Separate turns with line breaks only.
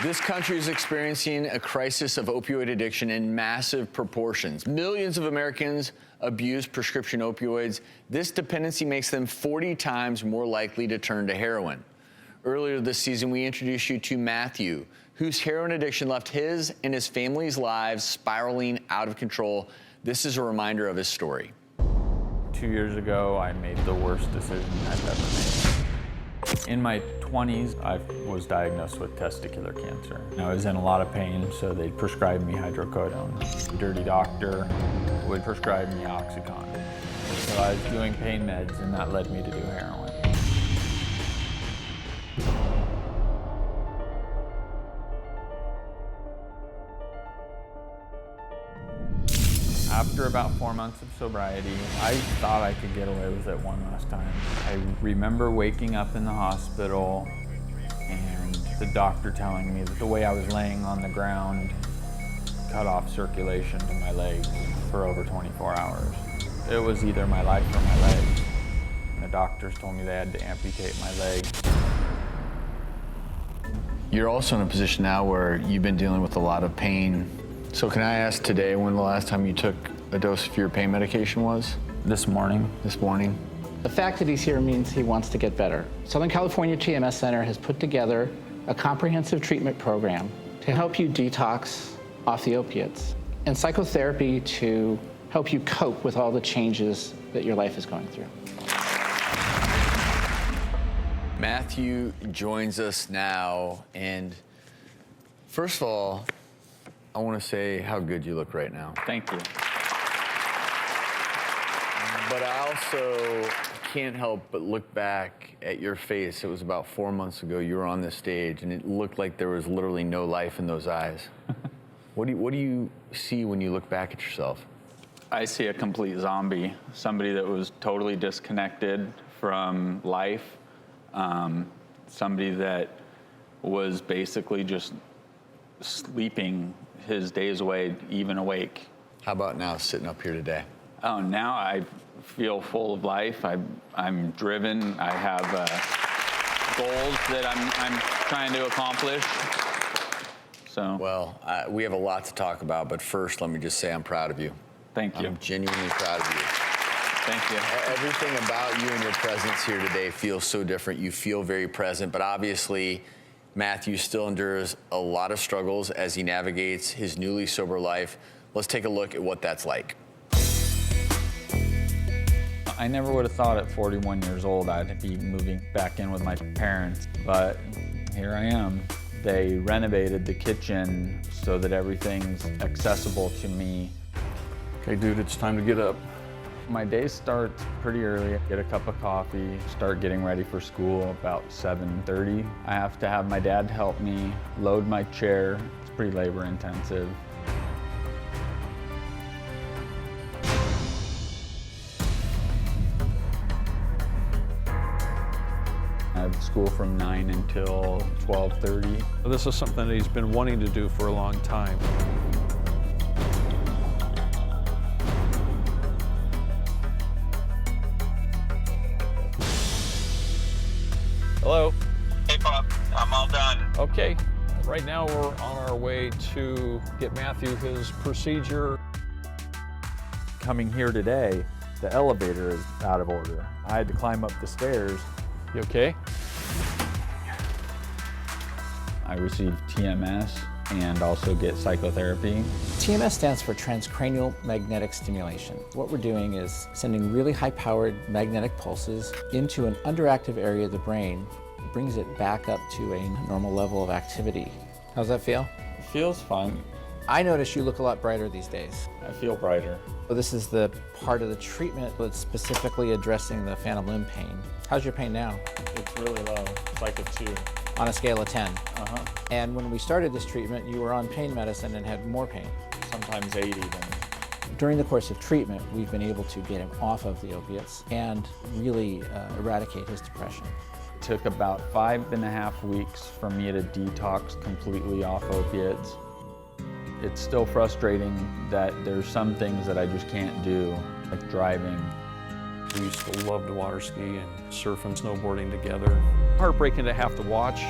This country is experiencing a crisis of opioid addiction in massive proportions. Millions of Americans abuse prescription opioids. This dependency makes them 40 times more likely to turn to heroin. Earlier this season, we introduced you to Matthew, whose heroin addiction left his and his family's lives spiraling out of control. This is a reminder of his story.
2 years ago, I made the worst decision I've ever made. In my 20s, I was diagnosed with testicular cancer. I was in a lot of pain, so they prescribed me hydrocodone. The dirty doctor would prescribe me Oxycontin. So I was doing pain meds, and that led me to do heroin. After about 4 months of sobriety, I thought I could get away with it one last time. I remember waking up in the hospital and the doctor telling me that the way I was laying on the ground cut off circulation to my legs for over 24 hours. It was either my life or my legs. And the doctors told me they had to amputate my leg.
You're also in a position now where you've been dealing with a lot of pain. So can I ask today when the last time you took a dose of your pain medication was?
This morning.
This morning?
The fact that he's here means he wants to get better. Southern California TMS Center has put together a comprehensive treatment program to help you detox off the opiates and psychotherapy to help you cope with all the changes that your life is going through.
Matthew joins us now, and first of all, I want to say how good you look right now.
Thank you.
But I also can't help but look back at your face. It was about 4 months ago you were on this stage, and it looked like there was literally no life in those eyes. What do you see when you look back at yourself?
I see a complete zombie, somebody that was totally disconnected from life, somebody that was basically just sleeping his days away, even awake.
How about now, sitting up here today?
Oh, now I feel full of life. I'm driven. I have goals that I'm trying to accomplish. So.
Well, we have a lot to talk about, but first, let me just say I'm proud of you.
Thank you.
I'm genuinely proud of you.
Thank you.
Everything about you and your presence here today feels so different. You feel very present, but obviously, Matthew still endures a lot of struggles as he navigates his newly sober life. Let's take a look at what that's like.
I never would have thought at 41 years old I'd be moving back in with my parents, but here I am. They renovated the kitchen so that everything's accessible to me.
Okay, dude, it's time to get up.
My day starts pretty early. Get a cup of coffee, start getting ready for school about 7:30. I have to have my dad help me load my chair. It's pretty labor intensive. I have school from 9 until 12:30.
This is something that he's been wanting to do for a long time. Hello.
Hey, Bob. I'm all done.
Okay. Right now we're on our way to get Matthew his procedure.
Coming here today, the elevator is out of order. I had to climb up the stairs.
You okay?
I received TMS and also get psychotherapy.
TMS stands for transcranial magnetic stimulation. What we're doing is sending really high-powered magnetic pulses into an underactive area of the brain. It brings it back up to a normal level of activity. How's that feel?
It feels fun.
I notice you look a lot brighter these days.
I feel brighter.
So this is the part of the treatment that's specifically addressing the phantom limb pain. How's your pain now?
It's really low. It's like a 2.
On a scale of 10.
Uh-huh.
And when we started this treatment, you were on pain medicine and had more pain.
Sometimes 8 even.
During the course of treatment, we've been able to get him off of the opiates and really eradicate his depression.
It took about 5.5 weeks for me to detox completely off opiates. It's still frustrating that there's some things that I just can't do, like driving.
We used to love to water ski and surf and snowboarding together. Heartbreaking to have to watch